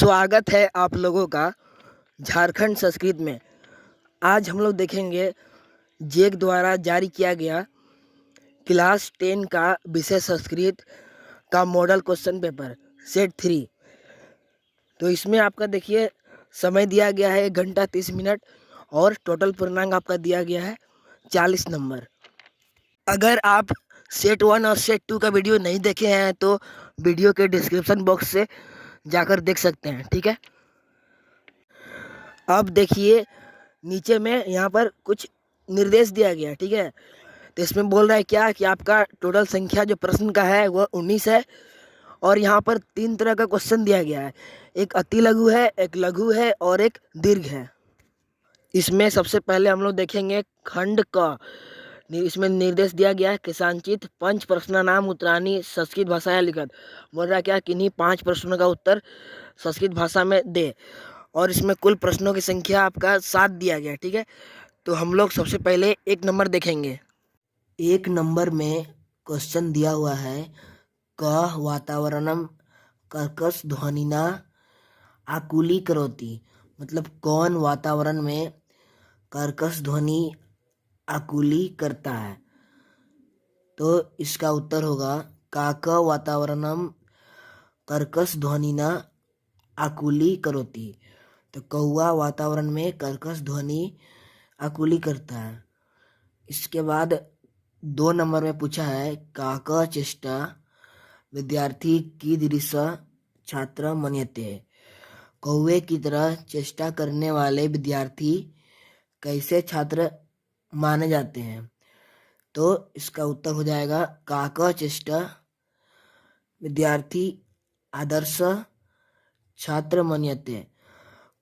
स्वागत है आप लोगों का झारखंड संस्कृत में। आज हम लोग देखेंगे जेक द्वारा जारी किया गया क्लास 10 का विषय संस्कृत का मॉडल क्वेश्चन पेपर सेट 3। तो इसमें आपका देखिए समय दिया गया है 1 घंटा 30 मिनट और टोटल पूर्णांक आपका दिया गया है 40 नंबर। अगर आप सेट 1 और सेट 2 का वीडियो नहीं देखे हैं तो वीडियो के डिस्क्रिप्शन बॉक्स से जाकर देख सकते हैं, ठीक है। अब देखिए नीचे में यहाँ पर कुछ निर्देश दिया गया है, ठीक है। तो इसमें बोल रहा है क्या कि आपका टोटल संख्या जो प्रश्न का है वह 19 है और यहाँ पर 3 तरह का क्वेश्चन दिया गया है। एक अति लघु है, एक लघु है और एक दीर्घ है। इसमें सबसे पहले हम लोग देखेंगे खंड का। इसमें निर्देश दिया गया है किसानचित पंच प्रश्नानाम उत्तराणी संस्कृत भाषा लिखत। बोल रहा है क्या किन्हीं 5 प्रश्नों का उत्तर संस्कृत भाषा में दे और इसमें कुल प्रश्नों की संख्या आपका 7 दिया गया है, ठीक है। तो हम लोग सबसे पहले 1 नंबर देखेंगे। 1 नंबर में क्वेश्चन दिया हुआ है क वातावरणम कर्कश ध्वनिना आकुली करोति। मतलब कौन वातावरण में कर्कश ध्वनि आकुली करता है। तो इसका उत्तर होगा काक वातावरणम कर्कश ध्वनिना आकुली करोति। तो कौवा वातावरण में कर्कश ध्वनि आकुली करता है। इसके बाद 2 नंबर में पूछा है काक चेष्टा विद्यार्थी की दृश्य छात्र मन्यते। कौवे की तरह चेष्टा करने वाले विद्यार्थी कैसे छात्र माने जाते हैं। तो इसका उत्तर हो जाएगा काक चेष्टा विद्यार्थी आदर्श छात्र मन्यते।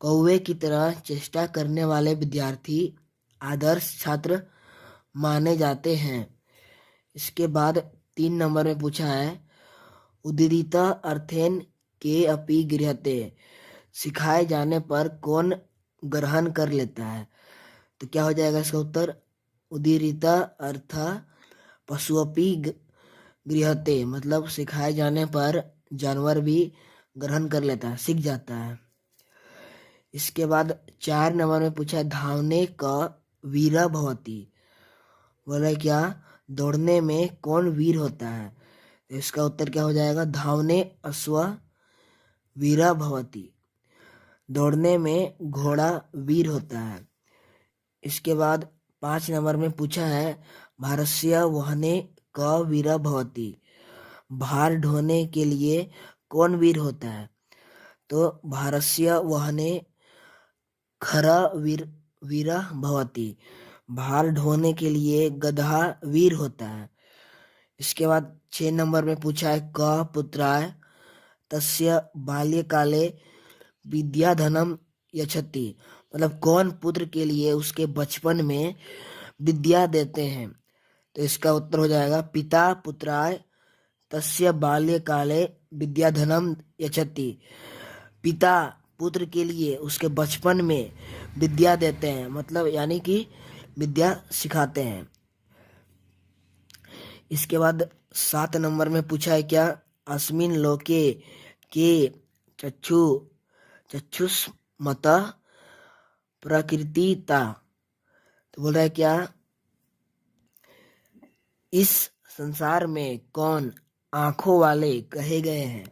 कौवे की तरह चेष्टा करने वाले विद्यार्थी आदर्श छात्र माने जाते हैं। इसके बाद 3 नंबर में पूछा है उदीरिता अर्थेन के अपि गृहते। सिखाए जाने पर कौन ग्रहण कर लेता है। तो क्या हो जाएगा इसका उत्तर उदीरिता अर्थ पशुअपि गृहते। मतलब सिखाए जाने पर जानवर भी ग्रहण कर लेता है, सीख जाता है। इसके बाद 4 नंबर में पूछा है धावने का वीरा भवती। बोला क्या दौड़ने में कौन वीर होता है। तो इसका उत्तर क्या हो जाएगा धावने अश्व वीरा भवती। दौड़ने में घोड़ा वीर होता है। इसके बाद 5 नंबर में पूछा है भारस्य वहने क वीरा भवती। भार ढोने के लिए कौन वीर होता है। तो भारस्य वहने खरा वीरा भवती। भार ढोने के लिए गधा वीर होता है। इसके बाद 6 नंबर में पूछा है क पुत्राय तस्य बाल्यकाले विद्याधनम यच्छति। मतलब कौन पुत्र के लिए उसके बचपन में विद्या देते हैं। तो इसका उत्तर हो जाएगा पिता पुत्राय तस्य बाल्यकाले विद्याधनम यच्छति। पिता पुत्र के लिए उसके बचपन में विद्या देते हैं, मतलब यानी कि विद्या सिखाते हैं। इसके बाद 7 नंबर में पूछा है क्या अस्मिन लोके के चक्षुष्मत प्रकृतिता। तो बोल रहा है क्या इस संसार में कौन आंखों वाले कहे गए हैं।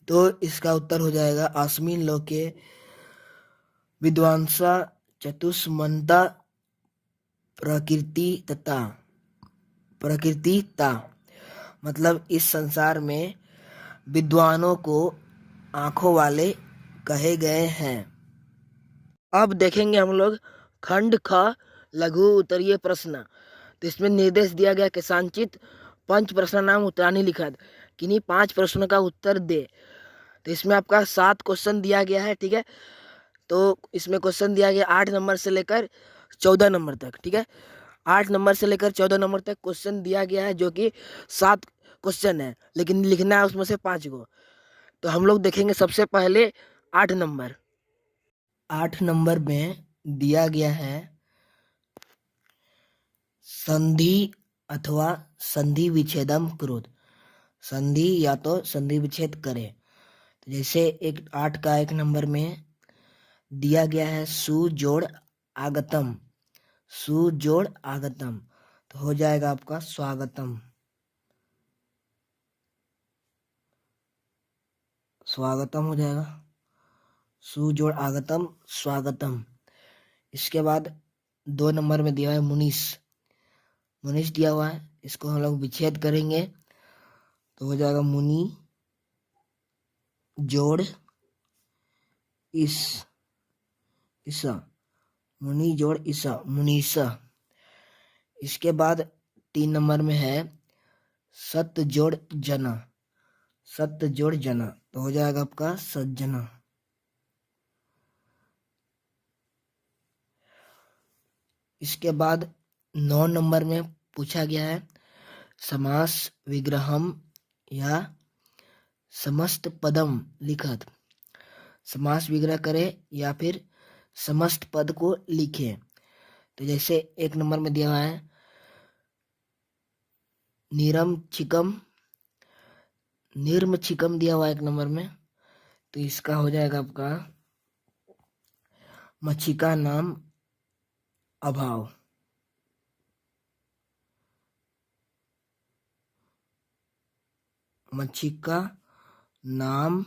तो इसका उत्तर हो जाएगा अस्मिन लोके विद्वांसा चतुष्मंता प्रकृतिता। मतलब इस संसार में विद्वानों को आंखों वाले कहे गए हैं। अब देखेंगे हम लोग खंड ख लघु उत्तरीय प्रश्न। तो इसमें निर्देश दिया गया किसानचित पंच प्रश्नानाम उत्तराणी लिखत। किन्हीं 5 प्रश्नों का उत्तर दे। तो इसमें आपका 7 क्वेश्चन दिया गया है, ठीक है। तो इसमें क्वेश्चन दिया गया 8 नंबर से लेकर 14 नंबर तक, ठीक है। 8 नंबर से लेकर 14 नंबर तक क्वेश्चन दिया गया है, जो कि 7 क्वेश्चन है, लेकिन लिखना है उसमें से 5 को। तो हम लोग देखेंगे सबसे पहले 8 नंबर। 8 नंबर में दिया गया है संधि अथवा संधि विच्छेदम क्रोध। संधि या तो संधि विच्छेद करे। तो जैसे एक 8 का 1 नंबर में दिया गया है सु जोड़ आगतम, सु जोड़ आगतम, तो हो जाएगा आपका स्वागतम, स्वागतम हो जाएगा, सु जोड़ आगतम स्वागतम। इसके बाद 2 नंबर में दिया है मुनीस, मुनीस दिया हुआ है, इसको हम लोग विच्छेद करेंगे तो हो जाएगा मुनि जोड़ इस, ईसा, मुनि जोड़ ईसा, मुनीसा। इसके बाद 3 नंबर में है सत जोड़ जना, सत जोड़ जना, तो हो जाएगा आपका सज्जना। इसके बाद 9 नंबर में पूछा गया है समास विग्रहम या समस्त पदम लिखत, समास विग्रह करे या फिर समस्त पद को लिखे। तो जैसे 1 नंबर में दिया हुआ है नीरम छिकम, निर्म छिकम दिया हुआ है 1 नंबर में, तो इसका हो जाएगा आपका मच्छिका नाम अभाव, मच्छिका नाम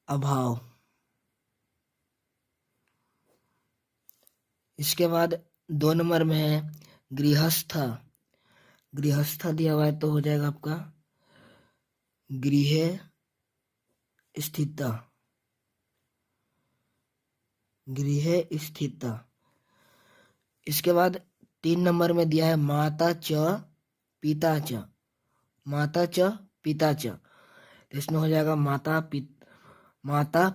अभाव। इसके बाद 2 नंबर में है गृहस्थ, गृहस्थ दिया हुआ है तो हो जाएगा आपका गृह स्थित, गृह स्थित। इसके बाद 3 नंबर में दिया है माता च पिता च, माता च पिता च, तो इसमें हो जाएगा माता पितरो, माता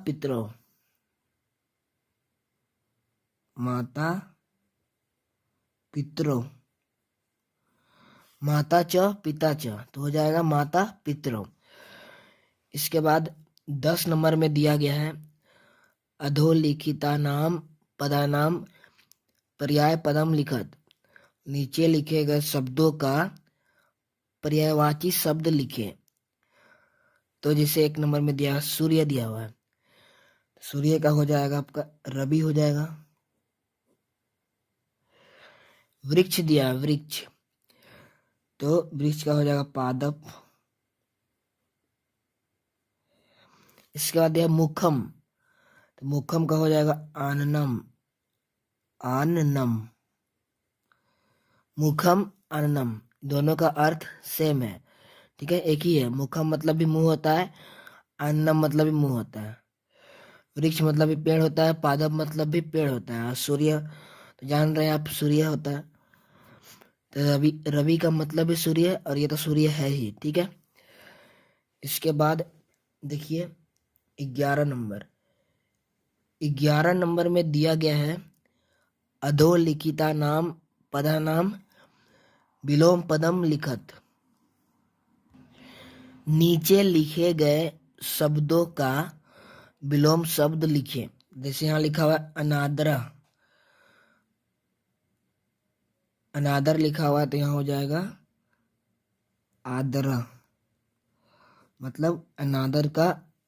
पितरो, माता च पिता च, तो हो जाएगा माता पितरो। इसके बाद 10 नंबर में दिया गया है अधोलिखिता नाम पदानाम पर्याय पदम लिखत, नीचे लिखे गए शब्दों का पर्यायवाची शब्द लिखे। तो जैसे 1 नंबर में दिया सूर्य दिया हुआ है, सूर्य का हो जाएगा आपका रवि हो जाएगा। वृक्ष दिया है वृक्ष, तो वृक्ष का हो जाएगा पादप। इसके बाद दिया मुखम, तो मुखम का हो जाएगा आननम, आननम, मुखम आननम, दोनों का अर्थ सेम है, ठीक है, एक ही है। मुखम मतलब भी मुंह होता है, आननम मतलब भी मुंह होता है, वृक्ष मतलब भी पेड़ होता है, पादप मतलब भी पेड़ होता है, और सूर्य तो जान रहे हैं आप सूर्य होता है, तो रवि, रवि का मतलब भी सूर्य है और ये तो सूर्य है ही, ठीक है। इसके बाद देखिए 11 नंबर, 11 नंबर में दिया गया है अधोलिखिता नाम पदा नाम विलोम पदम लिखत, नीचे लिखे गए शब्दों का विलोम शब्द लिखे। जैसे यहाँ लिखा हुआ है अनादर, अनादर लिखा हुआ है तो यहाँ हो जाएगा आदर, मतलब अनादर का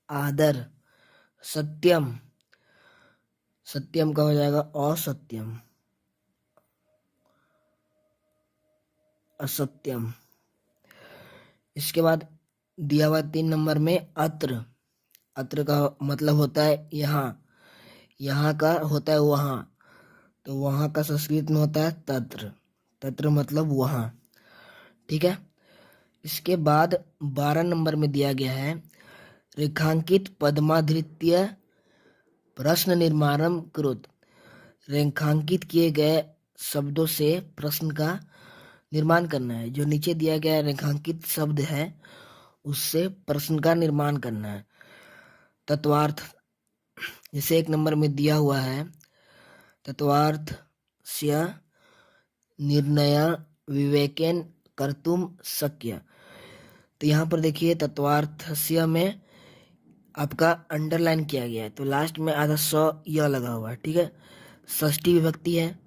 आदर। सत्यम, सत्यम का हो जाएगा असत्यम, असत्यम। इसके बाद दिया हुआ 3 नंबर में अत्र, अत्र का मतलब होता है यहाँ, यहाँ का होता है वहाँ, तो वहाँ का संस्कृत में होता है तत्र, तत्र मतलब वहाँ, ठीक है। इसके बाद 12 नंबर में दिया गया है रेखांकित पद्माधृत्य प्रश्न निर्माणम कुरुत, रेखांकित किए गए शब्दों से प्रश्न का निर्माण करना है। जो नीचे दिया गया रेखांकित शब्द है उससे प्रश्न का निर्माण करना है। तत्वार्थ, जैसे 1 नंबर में दिया हुआ है तत्वार्थ से निर्णय विवेकेन कर्तुम शक्य, तो यहाँ पर देखिए तत्वार्थस्य में आपका अंडरलाइन किया गया है, तो लास्ट में आधा स य लगा हुआ है, ठीक है, षष्ठी विभक्ति है,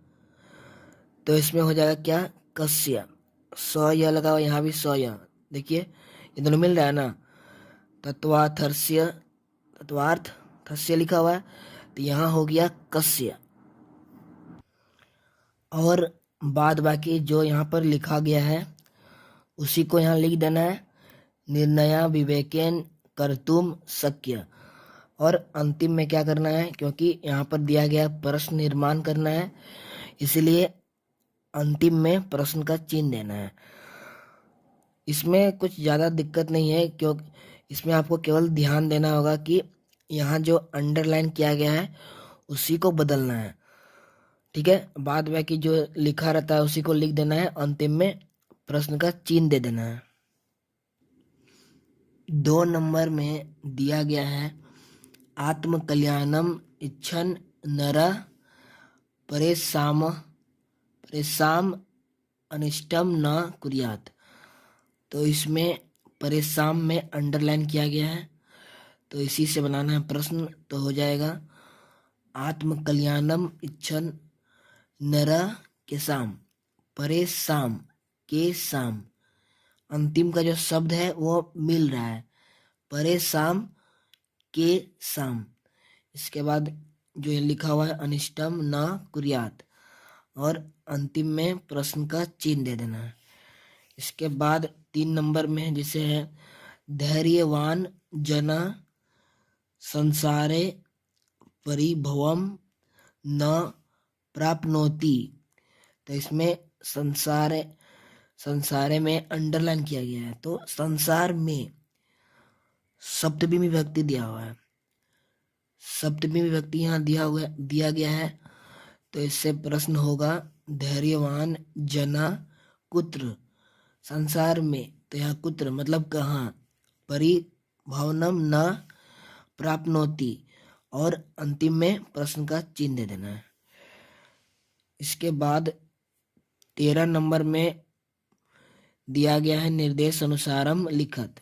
तो इसमें हो जाएगा क्या कस्य, स य लगा हुआ, यहाँ भी स य, देखिए ये दोनों मिल रहा है ना, तत्वार्थस्य, तत्वार्थस्य लिखा हुआ है, तो यहाँ हो गया कस्य। और बाद बाकी जो यहाँ पर लिखा गया है उसी को यहाँ लिख देना है, निर्णया विवेकेन कर्तुम शक्य। और अंतिम में क्या करना है, क्योंकि यहाँ पर दिया गया प्रश्न निर्माण करना है, इसलिए अंतिम में प्रश्न का चिन्ह देना है। इसमें कुछ ज़्यादा दिक्कत नहीं है, क्योंकि इसमें आपको केवल ध्यान देना होगा कि यहाँ जो अंडरलाइन किया गया है उसी को बदलना है, ठीक है। बाद में कि जो लिखा रहता है उसी को लिख देना है, अंतिम में प्रश्न का चिन्ह दे देना है। 2 नंबर में दिया गया है आत्म कल्याणम इच्छन नर परेशाम अनिष्टम न कुर्यात। तो इसमें परेशान में अंडरलाइन किया गया है, तो इसी से बनाना है प्रश्न। तो हो जाएगा आत्म कल्याणम इच्छन नर के साम, परेशान के साम, अंतिम का जो शब्द है वो मिल रहा है, परेशान के साम। इसके बाद जो ये लिखा हुआ है अनिष्टम न कुर्यात, और अंतिम में प्रश्न का चिन्ह दे देना है। इसके बाद 3 नंबर में जैसे है धैर्यवान जना संसारे परिभवम न प्राप्नोति। तो इसमें संसारे में अंडरलाइन किया गया है, तो संसार में सप्तमी विभक्ति दिया हुआ है, सप्तमी विभक्ति यहाँ दिया गया है। तो इससे प्रश्न होगा धैर्यवान जना कुत्र, संसार में, तो यहाँ कुत्र मतलब कहाँ, परिभवनम न प्राप्नोति, और अंतिम में प्रश्न का चिन्ह दे देना है। इसके बाद 13 नंबर में दिया गया है निर्देश अनुसारम लिखत,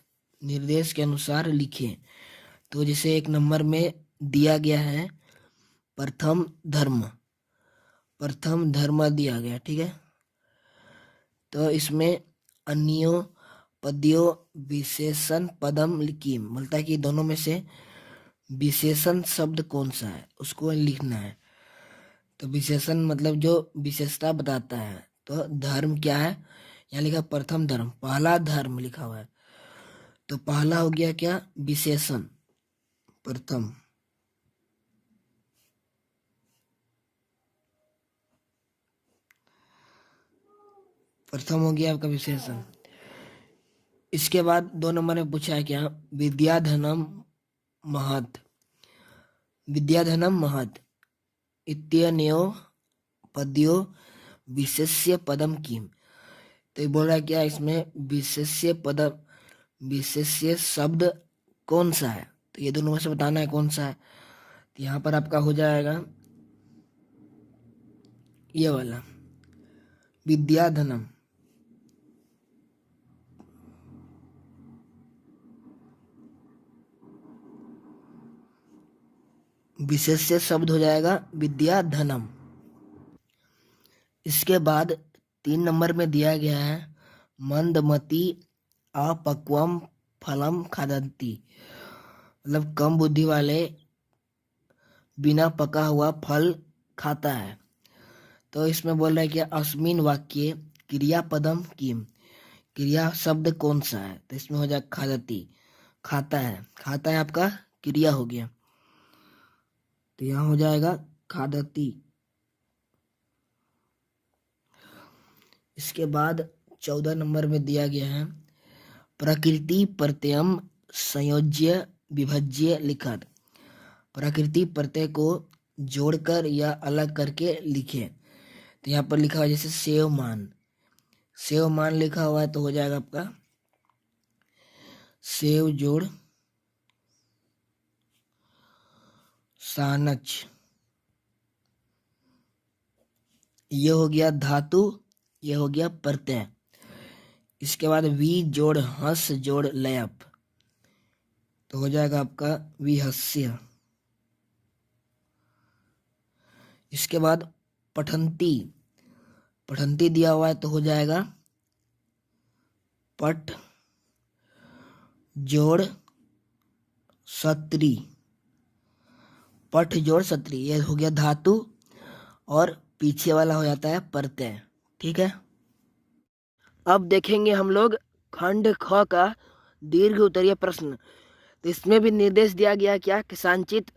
निर्देश के अनुसार लिखें। तो जैसे 1 नंबर में दिया गया है प्रथम धर्म दिया गया, ठीक है। तो इसमें अन्यो पद्यो विशेषण पदम लिखिम, बोलता है कि दोनों में से विशेषण शब्द कौन सा है उसको लिखना है। तो विशेषण मतलब जो विशेषता बताता है। तो धर्म क्या है, यहाँ लिखा प्रथम धर्म, पहला धर्म लिखा हुआ है, तो पहला हो गया क्या, विशेषण, प्रथम हो गया आपका विशेषण। इसके बाद 2 नंबर में पूछा है क्या, विद्याधनम महत् इत्यनयो पद्यो विशेष्य पदम किम। तो ये बोल रहा है क्या, इसमें विशेष्य शब्द कौन सा है, तो ये दोनों में से बताना है कौन सा है। तो यहाँ पर आपका हो जाएगा ये वाला विद्याधनम, विशेष्य शब्द हो जाएगा विद्याधनम। इसके बाद 3 नंबर में दिया गया है मंदमति अपक्वम फलम खादंती, मतलब कम बुद्धि वाले बिना पका हुआ फल खाता है। तो इसमें बोल रहा है कि अस्मिन वाक्य क्रियापदम किम, क्रिया शब्द कौन सा है, तो इसमें हो जाएगा खादती, खाता है आपका क्रिया हो गया, तो यहाँ हो जाएगा खादती। इसके बाद 14 नंबर में दिया गया है प्रकृति प्रत्ययम संयोज्य विभज्य लिखत, प्रकृति प्रत्यय को जोड़कर या अलग करके लिखे। तो यहाँ पर लिखा हुआ जैसे सेवमान लिखा हुआ है, तो हो जाएगा आपका सेव जोड़ सानच, ये हो गया धातु, ये हो गया प्रत्यय। इसके बाद वी जोड़ हस जोड़ लयप, तो हो जाएगा आपका विहस्य। इसके बाद पठंती दिया हुआ है, तो हो जाएगा पट जोड़ सत्री, पठ जोड़ सत्री, ये हो गया धातु और पीछे वाला हो जाता है प्रत्यय। ठीक है। अब देखेंगे हम लोग खंड ख का दीर्घ उत्तरीय प्रश्न। तो इसमें भी निर्देश दिया गया क्या कि संचित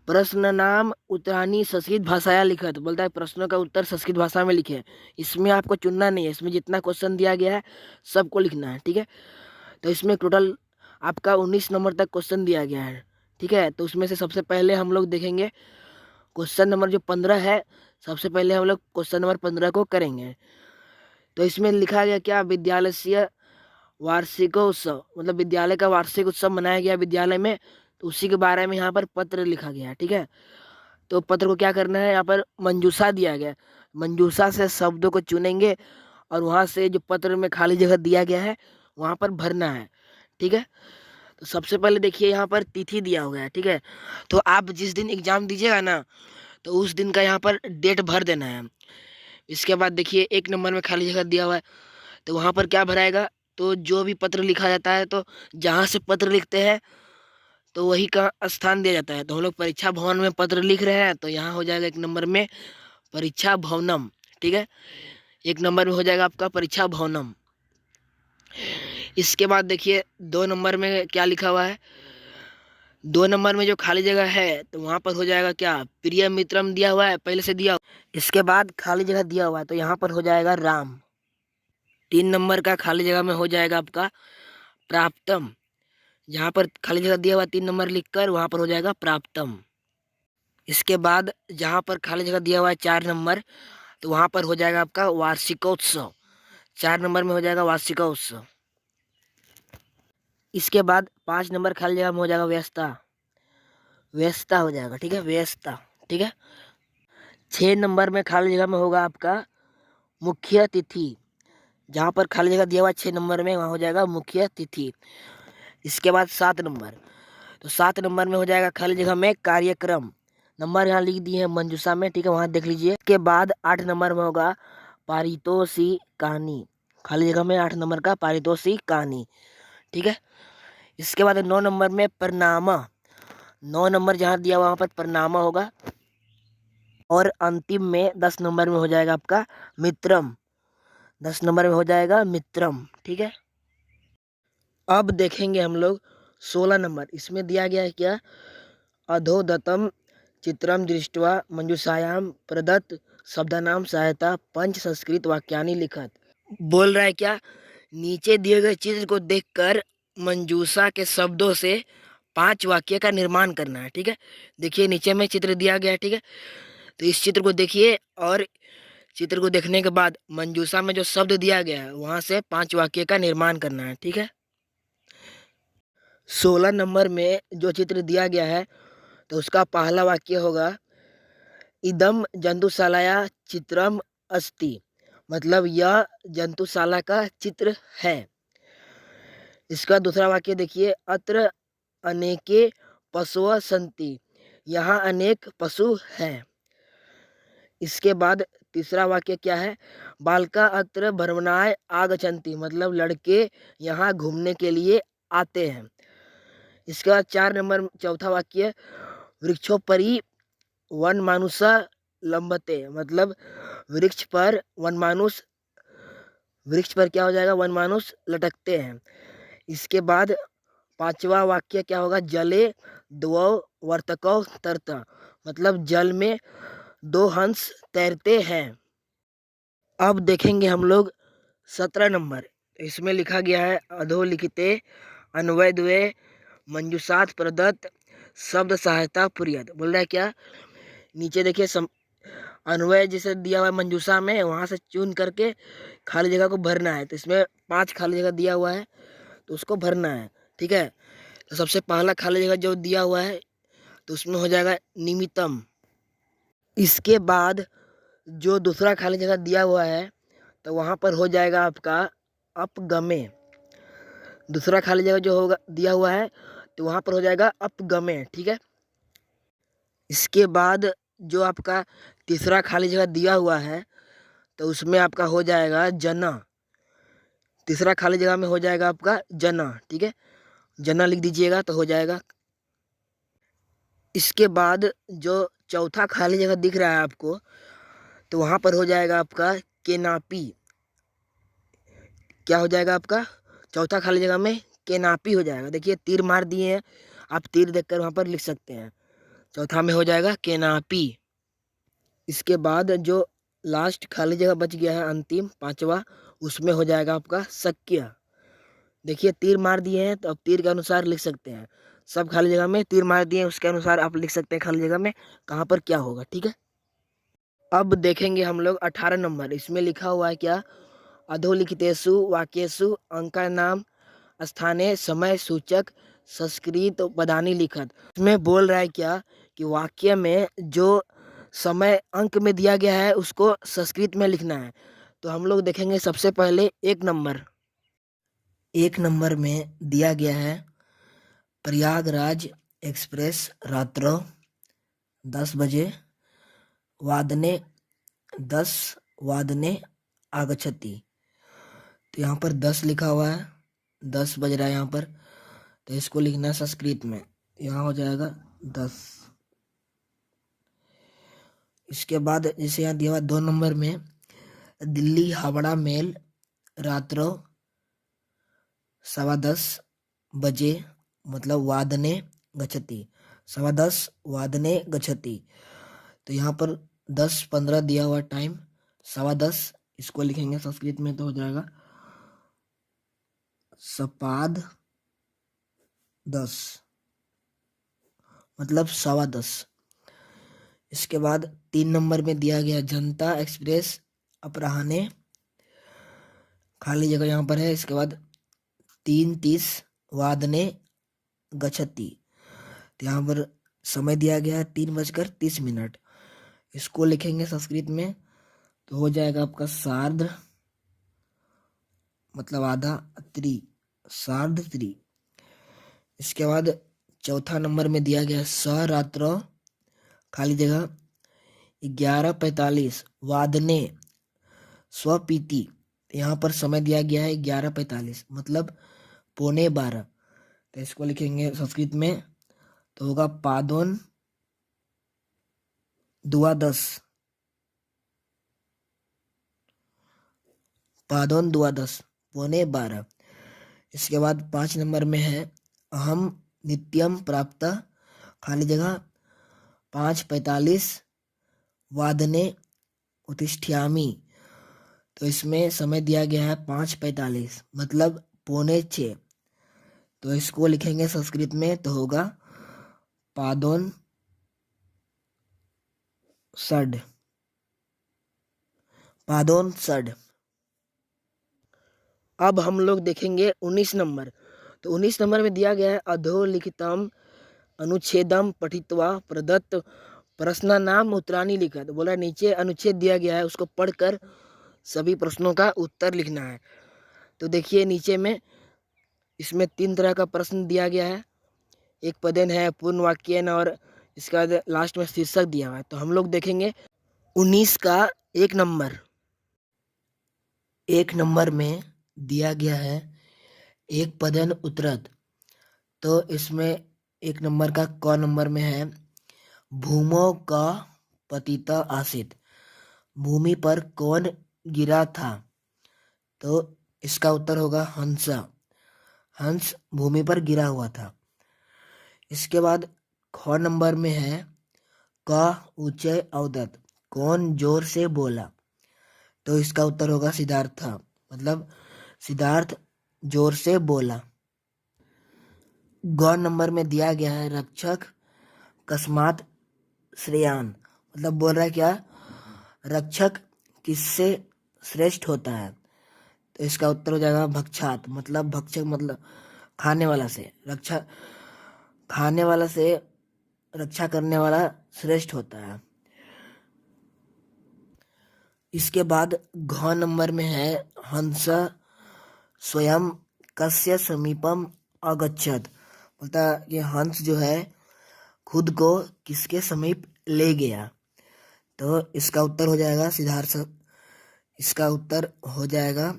प्रश्न नाम उत्तरानी संस्कृत भाषाया लिखत, बोलता है प्रश्नों का उत्तर संस्कृत भाषा में लिखे। इसमें आपको चुनना नहीं है, इसमें जितना क्वेश्चन दिया गया है सबको लिखना है। ठीक है। तो इसमें टोटल आपका 19 नंबर तक क्वेश्चन दिया गया है। ठीक है। तो उसमें से सबसे पहले हम लोग देखेंगे क्वेश्चन नंबर जो 15 है, सबसे पहले हम लोग क्वेश्चन नंबर 15 को करेंगे। तो इसमें लिखा गया क्या, विद्यालय से वार्षिकोत्सव, मतलब विद्यालय का वार्षिक उत्सव मनाया गया विद्यालय में, तो उसी के बारे में यहाँ पर पत्र लिखा गया है। ठीक है। तो पत्र को क्या करना है, यहाँ पर मंजूषा दिया गया है, मंजूषा से शब्दों को चुनेंगे और वहाँ से जो पत्र में खाली जगह दिया गया है वहाँ पर भरना है। ठीक है। तो सबसे पहले देखिए यहाँ पर तिथि दिया हुआ है। ठीक है। तो आप जिस दिन एग्जाम दीजिएगा ना, तो उस दिन का यहाँ पर डेट भर देना है। इसके बाद देखिए 1 नंबर में खाली जगह दिया हुआ है, तो वहाँ पर क्या भराएगा, तो जो भी पत्र लिखा जाता है, तो जहाँ से पत्र लिखते हैं तो वही का स्थान दिया जाता है। तो हम लोग परीक्षा भवन में पत्र लिख रहे हैं, तो यहाँ हो जाएगा 1 नंबर में परीक्षा भवनम। ठीक है। 1 नंबर में हो जाएगा आपका परीक्षा भवनम। इसके बाद देखिए 2 नंबर में क्या लिखा हुआ है, 2 नंबर में जो खाली जगह है तो वहाँ पर हो जाएगा क्या, प्रिय मित्रम दिया हुआ है, पहले से दिया। इसके बाद खाली जगह दिया हुआ है, तो यहाँ पर हो जाएगा राम। 3 नंबर का खाली जगह में हो जाएगा आपका प्राप्तम, जहाँ पर खाली जगह दिया हुआ 3 नंबर लिखकर वहाँ पर हो जाएगा प्राप्तम। इसके बाद जहाँ पर खाली जगह दिया हुआ है 4 नंबर, तो वहाँ पर हो जाएगा आपका वार्षिकोत्सव, 4 नंबर में हो जाएगा वार्षिकोत्सव। इसके बाद 5 नंबर खाली जगह में हो जाएगा व्यस्ता, व्यस्ता हो जाएगा। ठीक है, व्यस्ता। ठीक है। 6 नंबर में खाली जगह में होगा आपका मुख्य तिथि, जहाँ पर खाली जगह दिया हुआ 6 नंबर में वहाँ हो जाएगा मुख्य तिथि। इसके बाद 7 नंबर, तो 7 नंबर में हो जाएगा खाली जगह में कार्यक्रम, नंबर यहाँ लिख दिए हैं मंजूषा में। ठीक है, वहाँ देख लीजिए। इसके बाद 8 नंबर में होगा पारितोषिकानी, खाली जगह में 8 नंबर का पारितोषिकानी। ठीक है। इसके बाद 9 नंबर में प्रणामा, 9 नंबर जहाँ दिया वहाँ पर प्रणामा होगा। और अंतिम में 10 नंबर में हो जाएगा आपका मित्रम, 10 नंबर में हो जाएगा मित्रम। ठीक है। अब देखेंगे हम लोग 16 नंबर, इसमें दिया गया है क्या, अधोदतम चित्रम दृष्ट्वा मंजूषायाम प्रदत्त शब्दानाम सहायता पंच संस्कृत वाक्यानि लिखत। बोल रहा है क्या, नीचे दिए गए चित्र को देखकर मंजूषा के शब्दों से 5 वाक्य का निर्माण करना है। ठीक है। देखिए नीचे में चित्र दिया गया है। ठीक है। तो इस चित्र को देखिए और चित्र को देखने के बाद मंजूषा में जो शब्द दिया गया है वहां से 5 वाक्य का निर्माण करना है। ठीक है। 16 नंबर में जो चित्र दिया गया है तो उसका पहला वाक्य होगा इदम जंतुशालाया चित्रम अस्ति, मतलब यह जंतुशाला का चित्र है। इसका दूसरा वाक्य देखिए, अत्र अनेके पशु संति, यहाँ अनेक पशु हैं। इसके बाद तीसरा वाक्य क्या है, बालका अत्र भ्रमणाय आगच्छन्ति, मतलब लड़के यहाँ घूमने के लिए आते हैं। इसके बाद 4 नंबर चौथा वाक्य, वृक्षोपरि वनमानुषा लंबते, मतलब वृक्ष पर वनमानुष, वृक्ष पर क्या हो जाएगा, वनमानुष लटकते हैं। इसके बाद 5वां वाक्य क्या होगा, जले द्वौ वर्तकौ तरता, मतलब जल में 2 हंस तैरते हैं। अब देखेंगे हम लोग 17 नंबर, इसमें लिखा गया है अधोलिखिते अन्वय द्वय मंजूषात प्रदत्त शब्द सहायता पुरियत। बोल रहा है क्या, नीचे देखिए अन्वय जैसे दिया हुआ है मंजूषा में, वहाँ से चुन करके खाली जगह को भरना है। तो इसमें 5 खाली जगह दिया हुआ है तो उसको भरना है। ठीक है। तो सबसे पहला खाली जगह जो दिया हुआ है तो उसमें हो जाएगा निमित्तम। इसके बाद जो दूसरा खाली जगह दिया हुआ है तो वहाँ पर हो जाएगा आपका अपगमे, दूसरा खाली जगह जो होगा दिया हुआ है तो वहाँ पर हो जाएगा अपगमे। ठीक है। इसके बाद जो आपका तीसरा खाली जगह दिया हुआ है तो उसमें आपका हो जाएगा जना, तीसरा खाली जगह में हो जाएगा आपका जना। ठीक है। जना लिख दीजिएगा तो हो जाएगा। इसके बाद जो चौथा खाली जगह दिख रहा है आपको, तो वहाँ पर हो जाएगा आपका केनापी। क्या हो जाएगा आपका चौथा खाली जगह में? केनापी हो जाएगा। देखिए तीर मार दिए हैं, आप तीर देखकर वहाँ पर लिख सकते हैं। चौथा में हो जाएगा केनापी। इसके बाद जो लास्ट खाली जगह बच गया है अंतिम पांचवा, उसमें हो जाएगा आपका शक्य। देखिए तीर मार दिए हैं तो अब तीर के अनुसार लिख सकते हैं। सब खाली जगह में तीर मार दिए हैं, उसके अनुसार आप लिख सकते हैं खाली जगह में कहाँ पर क्या होगा। ठीक है, अब देखेंगे हम लोग 18 नंबर। इसमें लिखा हुआ है क्या? अधोलिखितेषु वाक्येषु अंका नाम स्थाने समय सूचक संस्कृत पदानि लिखत। इसमें बोल रहा है क्या कि वाक्य में जो समय अंक में दिया गया है उसको संस्कृत में लिखना है। तो हम लोग देखेंगे सबसे पहले 1 नंबर। 1 नंबर में दिया गया है प्रयागराज एक्सप्रेस रात्रो 10 बजे वादने 10 वादने आगच्छति। तो यहाँ पर 10 लिखा हुआ है, 10 बज रहा है यहाँ पर, तो इसको लिखना है संस्कृत में। यहाँ हो जाएगा 10। इसके बाद जैसे यहाँ दिया हुआ 2 नंबर में दिल्ली हावड़ा मेल रात्रो 10:15 बजे, मतलब वादने गच्छति, 10:15 वादने गच्छति। तो यहाँ पर 10:15 दिया हुआ टाइम, 10:15 इसको लिखेंगे संस्कृत में तो हो जाएगा सपाद 10, मतलब 10:15। इसके बाद 3 नंबर में दिया गया जनता एक्सप्रेस अपराह्ने, खाली जगह यहाँ पर है। इसके बाद 3:30 वादने गच्छति। तो यहाँ पर समय दिया गया है 3:30। इसको लिखेंगे संस्कृत में तो हो जाएगा आपका सार्ध, मतलब आधा, सार्ध 3। इसके बाद चौथा नंबर में दिया गया सरात्र, खाली जगह 11:45 वादने स्वपीति। यहाँ पर समय दिया गया है 11:45, मतलब 11:15। तो इसको लिखेंगे संस्कृत में तो होगा पादोन द्वादश, पादोन द्वादश 11:15। इसके बाद 5 नंबर में है अहम नित्यम प्राप्त, खाली जगह 5:45 वादने उत्तिष्ठामि। तो इसमें समय दिया गया है 5:45, मतलब 5:45। तो इसको लिखेंगे संस्कृत में तो होगा पादोन षड, पादोन षड। अब हम लोग देखेंगे 19 नंबर। तो 19 नंबर में दिया गया है अधोलिखितम अनुच्छेदम पठित्वा प्रदत्त प्रश्न नाम उत्तराणी लिखा। तो बोला नीचे अनुच्छेद दिया गया है उसको पढ़कर सभी प्रश्नों का उत्तर लिखना है। तो देखिए नीचे में इसमें 3 तरह का प्रश्न दिया गया है, एक पदेन है, पूर्ण वाक्यन, और इसका लास्ट में शीर्षक दिया हुआ है। तो हम लोग देखेंगे 19 का 1 नंबर। 1 नंबर में दिया गया है एक पदन उत्तरत। तो इसमें 1 नंबर का क नंबर में है भूमो का पतिता आसित, भूमि पर कौन गिरा था। तो इसका उत्तर होगा हंस, हंस भूमि पर गिरा हुआ था। इसके बाद ख नंबर में है का ऊंचे अवदत, कौन जोर से बोला। तो इसका उत्तर होगा सिद्धार्थ, मतलब सिद्धार्थ जोर से बोला। ग नंबर में दिया गया है रक्षक कस्मात श्रेयान, मतलब बोल रहा है क्या, रक्षक किससे श्रेष्ठ होता है। तो इसका उत्तर हो जाएगा भक्षात, मतलब भक्षक मतलब खाने वाला से, रक्षा खाने वाला से रक्षा करने वाला श्रेष्ठ होता है। इसके बाद घ नंबर में है हंस स्वयं कस्य समीपम अगच्छत, बोलता ये हंस जो है खुद को किसके समीप ले गया। तो इसका उत्तर हो जाएगा सिद्धार्थ, इसका उत्तर हो जाएगा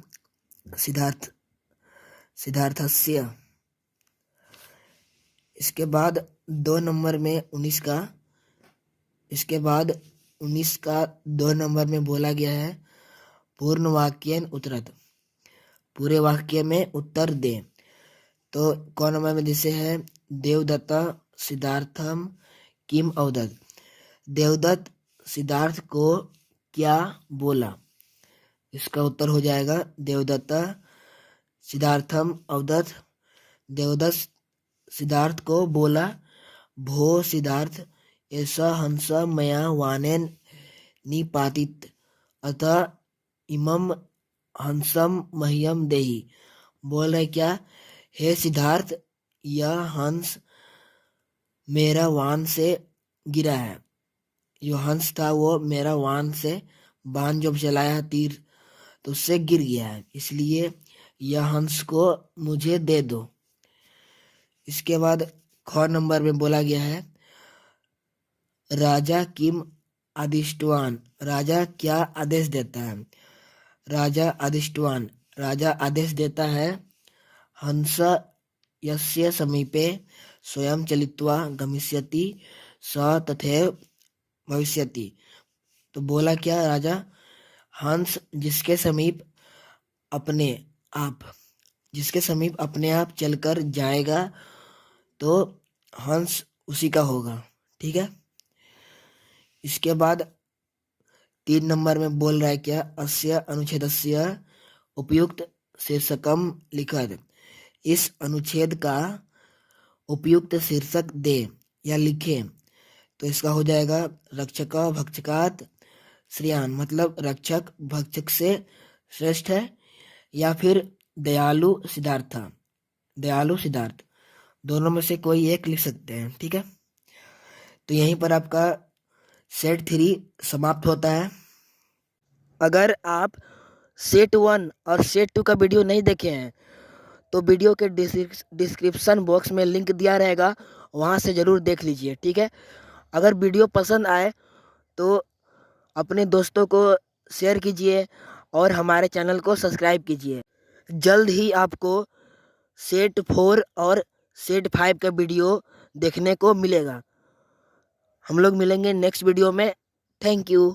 सिद्धार्थस्य। इसके बाद 2 नंबर में 19 का, इसके बाद 19 का 2 नंबर में बोला गया है पूर्ण वाक्यन उत्तरत, पूरे वाक्य में उत्तर दे। तो कौन नंबर में जैसे है देवदत्त सिद्धार्थम किम अवदत्, देवदत्त सिद्धार्थ को क्या बोला, इसका उत्तर हो जाएगा देवदत्त सिद्धार्थम अवदत्, देवदत्त सिद्धार्थ को बोला भो सिद्धार्थ ऐसा हंस मया वानेन निपातित अतः इमम हंसम मह्यम देहि, बोल रहे क्या, हे सिद्धार्थ यह हंस मेरा वान से गिरा है, जो हंस था वो मेरा वान से बाण जब चलाया तीर तो उससे गिर गया है, इसलिए यह हंस को मुझे दे दो। इसके बाद ख नंबर में बोला गया है राजा किम आदिष्टवान, राजा क्या आदेश देता है, राजा आदिष्टवान, राजा आदेश देता है हंस यस्य समीपे स्वयं चलित्वा गमिष्यति स तथैव भविष्यति, तो बोला क्या राजा, हंस जिसके समीप अपने आप, जिसके समीप अपने आप चलकर जाएगा तो हंस उसी का होगा, ठीक है। इसके बाद 3 नंबर में बोल रहा है क्या, अस्य अनुच्छेदस्य उपयुक्त शीर्षकम लिखत, इस अनुच्छेद का उपयुक्त शीर्षक दे या लिखे, तो इसका हो जाएगा रक्षक भक्षकात श्रेयान, मतलब रक्षक भक्षक से श्रेष्ठ है, या फिर दयालु सिद्धार्थ, दयालु सिद्धार्थ, दोनों में से कोई एक लिख सकते हैं, ठीक है। तो यहीं पर आपका सेट 3 समाप्त होता है। अगर आप सेट 1 और सेट 2 का वीडियो नहीं देखे हैं तो वीडियो के डिस्क्रिप्शन बॉक्स में लिंक दिया रहेगा, वहाँ से ज़रूर देख लीजिए, ठीक है। अगर वीडियो पसंद आए तो अपने दोस्तों को शेयर कीजिए और हमारे चैनल को सब्सक्राइब कीजिए। जल्द ही आपको सेट 4 और सेट 5 का वीडियो देखने को मिलेगा। हम लोग मिलेंगे नेक्स्ट वीडियो में। Thank you.